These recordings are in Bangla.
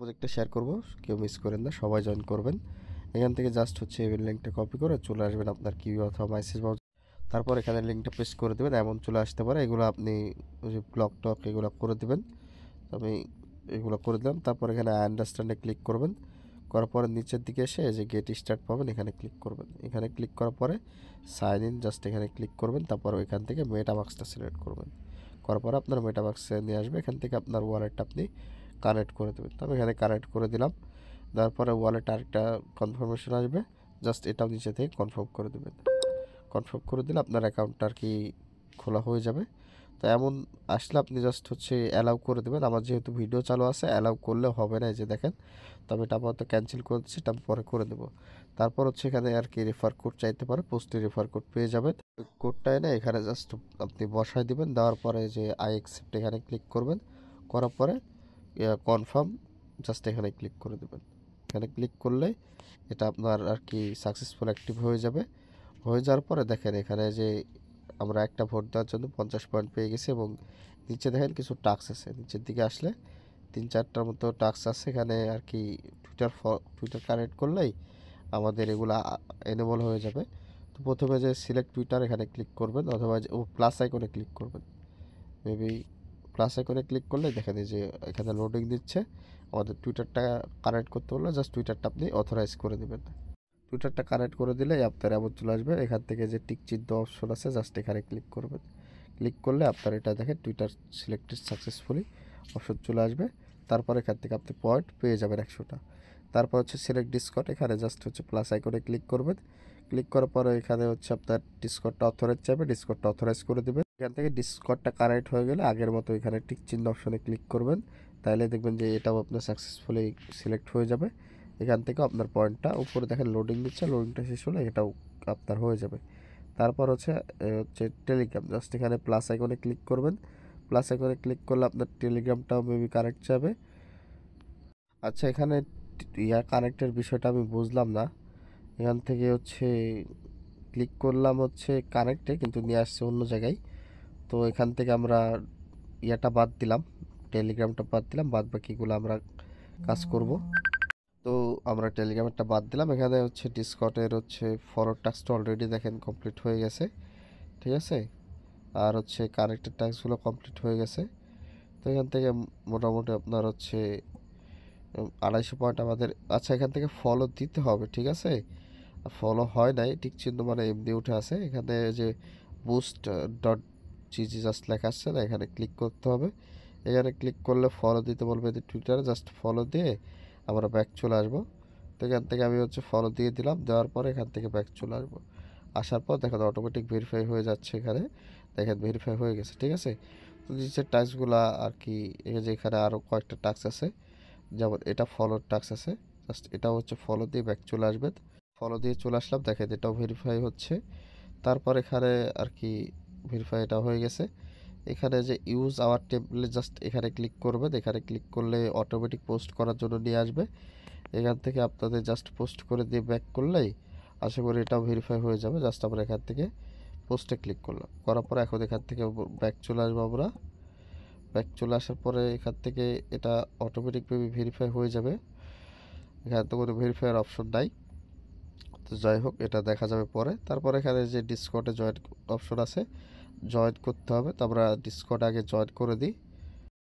প্রজেক্টটা শেয়ার করব, কেউ মিস করেন না, সবাই জয়েন করবেন। এখান থেকে জাস্ট হচ্ছে এই লিঙ্কটা কপি করে চলে আসবেন আপনার কিউ অথবা মেসেজ বাক্স। তারপর এখানে লিঙ্কটা পেস্ট করে দেবেন, এমন চলে আসতে পারে। এগুলো আপনি ওই যে ব্লক টক এগুলো করে দেবেন। আমি এগুলো করে দিলাম। তারপর এখানে আই আন্ডারস্ট্যান্ডে ক্লিক করবেন। করার পরে নিচের দিকে এসে এই যে গেট স্টার্ট পাবেন, এখানে ক্লিক করবেন। এখানে ক্লিক করার পরে সাইন ইন জাস্ট এখানে ক্লিক করবেন। তারপর এখান থেকে মেটাবাক্সটা সিলেক্ট করবেন। করার পরে আপনার মেটাবাক্সে নিয়ে আসবে। এখান থেকে আপনার ওয়ালেটটা আপনি কানেক্ট করে দেবেন। তো আমি এখানে কানেক্ট করে দিলাম। দেওয়ার পরে ওয়ালেট আরেকটা কনফার্মেশন আসবে, জাস্ট এটাও নিচে থেকে কনফার্ম করে দেবেন। কনফার্ম করে দিলে আপনার অ্যাকাউন্টটা আর কি খোলা হয়ে যাবে। তো এমন আসলে আপনি জাস্ট হচ্ছে অ্যালাউ করে দেবেন। আমার যেহেতু ভিডিও চালু আছে, অ্যালাউ করলে হবে না, এই যে দেখেন। তবে এটা আপাতত ক্যান্সেল করে দিচ্ছি, এটা পরে করে দেবো। তারপর হচ্ছে এখানে আর কি রেফার কোড চাইতে পারে, পোস্টে রেফার কোড পেয়ে যাবেন। কোডটা এনে এখানে জাস্ট আপনি বসায় দিবেন। দেওয়ার পরে যে আই অ্যাকসেপ্ট এখানে ক্লিক করবেন। করার পরে কনফার্ম জাস্ট এখানে ক্লিক করে দেবেন। এখানে ক্লিক করলে এটা আপনার আর কি সাকসেসফুল অ্যাক্টিভ হয়ে যাবে। হয়ে যাওয়ার পরে দেখেন এখানে যে আমরা একটা ভোট দেওয়ার জন্য 50 পয়েন্ট পেয়ে গেছি এবং নিচে দেখেন কিছু টাস্ক আছে। নিচের দিকে আসলে 3-4টার মতো টাস্ক আছে এখানে আর কি। টুইটার কানেক্ট করলেই আমাদের এগুলা এনেবল হয়ে যাবে। তো প্রথমে যে সিলেক্ট টুইটার এখানে ক্লিক করবেন, অথবা যে প্লাস আইকনে ক্লিক করবেন। মেবি প্লাস আইকনে ক্লিক করলে দেখেন এই যে এখানে লোডিং দিচ্ছে। আমাদের টুইটারটা কানেক্ট করতে হলে জাস্ট টুইটারটা আপনি অথরাইজ করে দেবেন। টুইটারটা কানেক্ট করে দিলে আপনার এমন চলে আসবে। এখান থেকে যে টিক চিহ্ন অপশন আছে জাস্ট এখানে ক্লিক করবেন। ক্লিক করলে আপনার এটা দেখেন টুইটার সিলেক্টেড সাকসেসফুলি অপশন চলে আসবে। তারপর এখান থেকে আপনি পয়েন্ট পেয়ে যাবেন 100টা। তারপর হচ্ছে সিলেক্ট ডিসকর্ড, এখানে জাস্ট হচ্ছে প্লাস আইকনে ক্লিক করবেন। ক্লিক করার পরে এখানে হচ্ছে আপনার ডিসকর্ডটা অথরাইজ চাইবে, ডিসকর্ডটা অথরাইজ করে দেবেন। এখান থেকে ডিসকর্ডটা কানেক্ট হয়ে গেলে আগের মতো এখানে টিক চিহ্ন অপশনে ক্লিক করবেন। তাহলে দেখবেন যে এটাও আপনার সাকসেসফুলি সিলেক্ট হয়ে যাবে। এখান থেকে আপনার পয়েন্টটা উপরে দেখেন লোডিং দিচ্ছে, লোডিংটা শেষ হলে এটাও আপনার হয়ে যাবে। তারপর হচ্ছে টেলিগ্রাম, জাস্ট এখানে প্লাস আইকনে ক্লিক করবেন। প্লাস আইকনে ক্লিক করলে আপনার টেলিগ্রামটাও মেবি কানেক্ট যাবে। আচ্ছা, এখানে কানেক্টের বিষয়টা আমি বুঝলাম না। এখান থেকে হচ্ছে ক্লিক করলাম হচ্ছে কানেক্টে, কিন্তু নিয়ে আসছে অন্য জায়গায়। তো এখান থেকে আমরা ইয়াটা বাদ দিলাম, টেলিগ্রামটা বাদ দিলাম, বাদ বাকিগুলো আমরা কাজ করব। তো আমরা টেলিগ্রামটা বাদ দিলাম। এখানে হচ্ছে ডিসকর্ডের হচ্ছে ফরওয়ার্ড টাস্কটা অলরেডি দেখেন কমপ্লিট হয়ে গেছে, ঠিক আছে। আর হচ্ছে কানেক্টেড টাস্কগুলো কমপ্লিট হয়ে গেছে। তো এখান থেকে মোটামুটি আপনার হচ্ছে 250 পয়েন্ট আমাদের। আচ্ছা, এখান থেকে ফলো দিতে হবে, ঠিক আছে। ফলো হয় নাই, টিক চিহ্ন মানে এমনি উঠে আছে। এখানে যে বুস্ট ডট জিজি জাস্ট লেখা আসছে না, এখানে ক্লিক করতে হবে। এখানে ক্লিক করলে ফলো দিতে বলবে টুইটারে, জাস্ট ফলো দিয়ে আমরা ব্যাক চলে আসবো। তো এখান থেকে আমি হচ্ছে ফলো দিয়ে দিলাম। দেওয়ার পরে এখান থেকে ব্যাক চলে আসবো। আসার পর দেখেন অটোমেটিক ভেরিফাই হয়ে যাচ্ছে। এখানে দেখেন ভেরিফাই হয়ে গেছে, ঠিক আছে। তো নিচের টাস্কগুলো আর কি, এই যে এখানে আরও কয়েকটা টাস্ক আছে, যেমন এটা ফলোর টাস্ক আছে। জাস্ট এটা হচ্ছে ফলো দিয়ে ব্যাক চলে আসবেন। ফলো দিয়ে চলে আসলাম, দেখেন এটাও ভেরিফাই হচ্ছে। তারপর এখানে আর কি ভেরিফাই এটা হয়ে গেছে। এখানে যে ইউজ আওয়ার টেমপ্লেট জাস্ট এখানে ক্লিক করবেন। এখানে ক্লিক করলে অটোমেটিক পোস্ট করার জন্য নিয়ে আসবে। এখান থেকে আপনাদের জাস্ট পোস্ট করে দিয়ে ব্যাক করলেই আশা করি এটাও ভেরিফাই হয়ে যাবে। জাস্ট আমরা এখান থেকে পোস্টে ক্লিক করলাম, করার পর এখন এখান থেকে ব্যাক চলে আসবো আমরা। ব্যাক চলে আসার পরে এখান থেকে এটা অটোমেটিকভাবে ভেরিফাই হয়ে যাবে। এখানে তো কোনো ভেরিফাইয়ের অপশন নাই। তো যাই হোক, এটা দেখা যাবে পরে। তারপর এখানে যে ডিসকর্ডে জয়েন অপশন আছে, জয়েন করতে হবে। তো আমরা ডিসকর্ড আগে জয়েন করে দিই।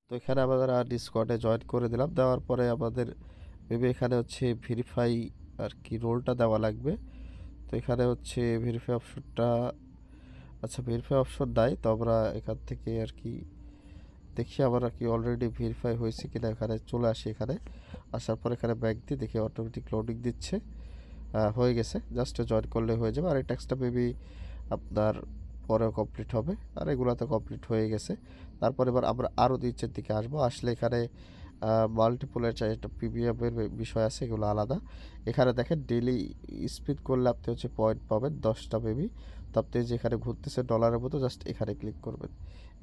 তো এখানে আমরা ডিসকর্ডে জয়েন করে দিলাম। দেওয়ার পরে আমাদের মেবি এখানে হচ্ছে ভেরিফাই আর কি রোলটা দেওয়া লাগবে। তো এখানে হচ্ছে ভেরিফাই অপশনটা, আচ্ছা ভেরিফাই অপশন নাই। তো আমরা এখান থেকে আর কি দেখি আবার আর কি অলরেডি ভেরিফাই হয়েছে কিনা। এখানে চলে আসি, এখানে আসার পর এখানে ব্যাক দিয়ে দেখি অটোমেটিক লোডিং দিচ্ছে। হয়ে গেছে, জাস্ট জয়েন করলে হয়ে যাবে। আর এই ট্যাক্সটা মেবি আপনার পরেও কমপ্লিট হবে। আর এগুলো তো কমপ্লিট হয়ে গেছে। তারপর এবার আমরা আরও নিচের দিকে আসবো। আসলে এখানে মাল্টিপলের চাই একটা প্রিমিয়ামের বিষয় আছে, এগুলো আলাদা। এখানে দেখেন ডেইলি স্পিড করলে আপনি হচ্ছে পয়েন্ট পাবেন 10টা মেবি। তো আপনি যেখানে ঘুরতেছে ডলারের মতো জাস্ট এখানে ক্লিক করবেন।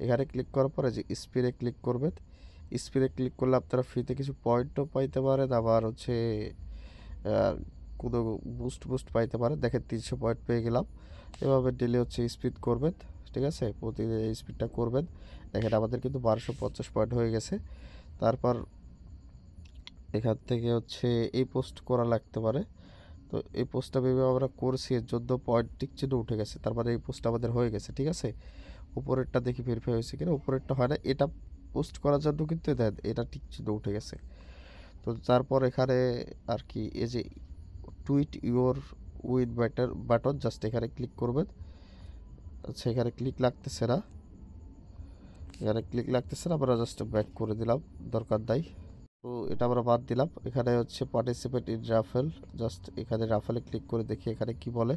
এখানে ক্লিক করার পরে যে স্পিনে ক্লিক করবেন। স্পিনে ক্লিক করলে আপনারা ফ্রিতে কিছু পয়েন্টও পাইতে পারেন, আবার হচ্ছে কোনো বুস্ট পাইতে পারেন। দেখেন 300 পয়েন্ট পেয়ে গেলাম। এভাবে ডেলি হচ্ছে স্পিড করবেন, ঠিক আছে। প্রতিদিন এই স্পিডটা করবেন। দেখেন আমাদের কিন্তু 1250 পয়েন্ট হয়ে গেছে। তারপর এখান থেকে হচ্ছে এই পোস্ট করা লাগতে পারে। তো এই পোস্টটা ভেবে আমরা করছি, এর জন্য পয়েন্ট টিক চিহ্ন উঠে গেছে, তার মানে এই পোস্টটা আমাদের হয়ে গেছে। ঠিক আছে, উপরেরটা দেখি ভেরিফাই হয়েছে কিনা। উপরেরটা হয় না, এটা পোস্ট করার জন্য কিন্তু দেন এটা টিক চিহ্ন উঠে গেছে। তো তারপর এখানে আর কি এই যে tweet your win button, just এখানে ক্লিক করবেন। আচ্ছা এখানে ক্লিক লাগতেছে না, এখানে ক্লিক লাগতেছে না, আমরা জাস্ট ব্যাক করে দিলাম, দরকার নাই। তো এটা আমরা বাদ দিলাম। এখানে হচ্ছে পার্টিসিপেট ইন রাফেল, জাস্ট এখানে রাফেলে ক্লিক করে দেখি এখানে কি বলে।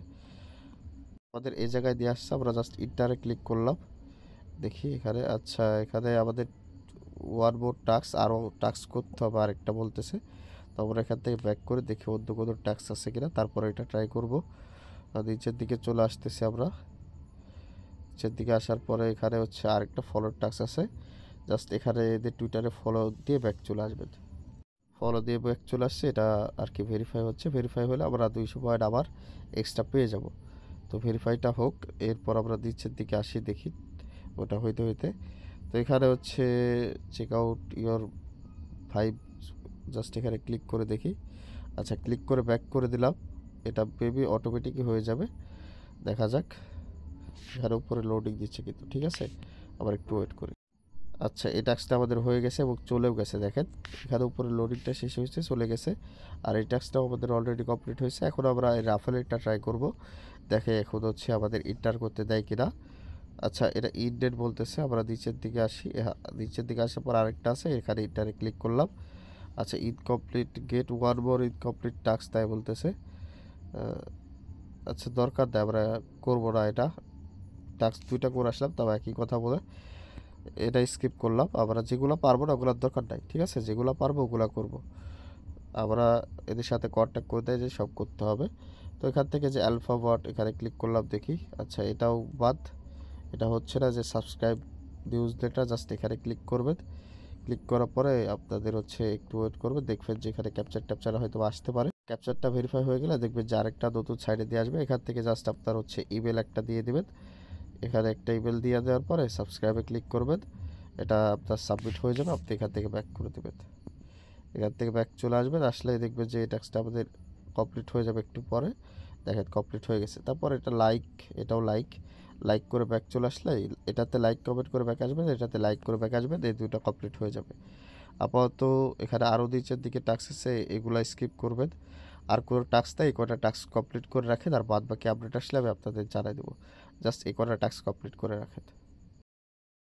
আমাদের এই জায়গায় দিয়ে আসছে, আমরা জাস্ট ইন্টারে ক্লিক করলাম, দেখি এখানে। আচ্ছা এখানে আমাদের ওয়ান মোর টাস্ক, আরও টাস্ক করতে হবে আরেকটা বলতেছে। তো আমরা এখান থেকে ব্যাক করে দেখি অন্য কোনো টাস্ক আছে কিনা, তারপরে এটা ট্রাই করব। নিচের দিকে চলে আসতেছি আমরা, নিচের দিকে আসার পরে এখানে হচ্ছে আরেকটা ফলোর টাস্ক আছে, জাস্ট এখানে এদের টুইটারে ফলো দিয়ে ব্যাক চলে আসবেন। ফলো দিয়ে ব্যাক চলে আসছে, এটা আর কি ভেরিফাই হচ্ছে। ভেরিফাই হলে আমরা 200 পয়েন্ট আবার এক্সট্রা পেয়ে যাব। তো ভেরিফাইটা হোক, এরপর আমরা নিচের দিকে আসি দেখি ওটা হইতে হইতে। তো এখানে হচ্ছে চেক আউট ইয়োর 5, জাস্ট এখানে ক্লিক করে দেখি। আচ্ছা ক্লিক করে ব্যাক করে দিলাম, এটা বেবি অটোমেটিকই হয়ে যাবে, দেখা যাক। এখানে উপরে লোডিং দিচ্ছে কিন্তু, ঠিক আছে, আবার একটু ওয়েট করি। আচ্ছা এই টাস্কটা আমাদের হয়ে গেছে এবং চলেও গেছে, দেখেন এখানে উপরে লোডিংটা শেষ হয়েছে, চলে গেছে। আর এই টাস্কটাও আমাদের অলরেডি কমপ্লিট হয়েছে। এখন আমরা এই রাফেলেরটা ট্রাই করব, দেখে এখন হচ্ছে আমাদের ইন্টার করতে দেয় কিনা। আচ্ছা এটা ইনডেট বলতেছে, আমরা নিচের দিকে আসি। নিচের দিকে আসার পর আরেকটা আছে, এখানে ইন্টারে ক্লিক করলাম। আচ্ছা incomplete, get one more incomplete task তাই বলতেছে। আচ্ছা দরকার নেই, আমরা করবো না এটা। টাস্ক দুইটা করে আসলাম, তবে একই কথা বলে এটা স্কিপ করলাম। আমরা যেগুলো পারবো না ওগুলোর দরকার নাই, ঠিক আছে, যেগুলো পারবো ওগুলো করব। আমরা এদের সাথে কন্ট্যাক্ট করে দেয় যে সব করতে হবে। তো এখান থেকে যে অ্যালফাবট এখানে ক্লিক করলাম দেখি। আচ্ছা এটাও বাদ, এটা হচ্ছে না। যে সাবস্ক্রাইব নিউজ লেটার, জাস্ট এখানে ক্লিক করবেন। ক্লিক করার পরে আপনাদের হচ্ছে একটু ওয়েট করবেন, দেখবেন যে এখানে ক্যাপচার ট্যাপচার হয়তো আসতে পারে। ক্যাপচারটা ভেরিফাই হয়ে গেলে দেখবেন যে আরেকটা নতুন সাইডে দিয়ে আসবে। এখান থেকে জাস্ট আপনার হচ্ছে ইমেল একটা দিয়ে দিবেন। এখানে একটা ইমেল দিয়ে দেওয়ার পরে সাবস্ক্রাইবে ক্লিক করবেন, এটা আপনার সাবমিট হয়ে যাবে। আপনি এখান থেকে ব্যাক করে দেবেন, এখান থেকে ব্যাক চলে আসবেন। আসলে দেখবেন যে এই টাস্কটা আমাদের কমপ্লিট হয়ে যাবে একটু পরে, দেখেন কমপ্লিট হয়ে গেছে। তারপর এটা লাইক, এটাও লাইক, লাইক করে ব্যাক চলে আসলে এটাতে লাইক কমেন্ট করে ব্যাক আসবেন, এটাতে লাইক করে ব্যাক আসবেন, এই দুটো কমপ্লিট হয়ে যাবে। আপাতত এখানে আরও নিচের দিকে টাস্ক আছে, এগুলা স্কিপ করবেন। আর কোনো টাস্ক নেই, এই কটা টাস্ক কমপ্লিট করে রাখেন, আর বাদ বাকি আপডেট আসলে আমি আপনাদের জানাই দেবো। জাস্ট এই কটা টাস্ক কমপ্লিট করে রাখেন।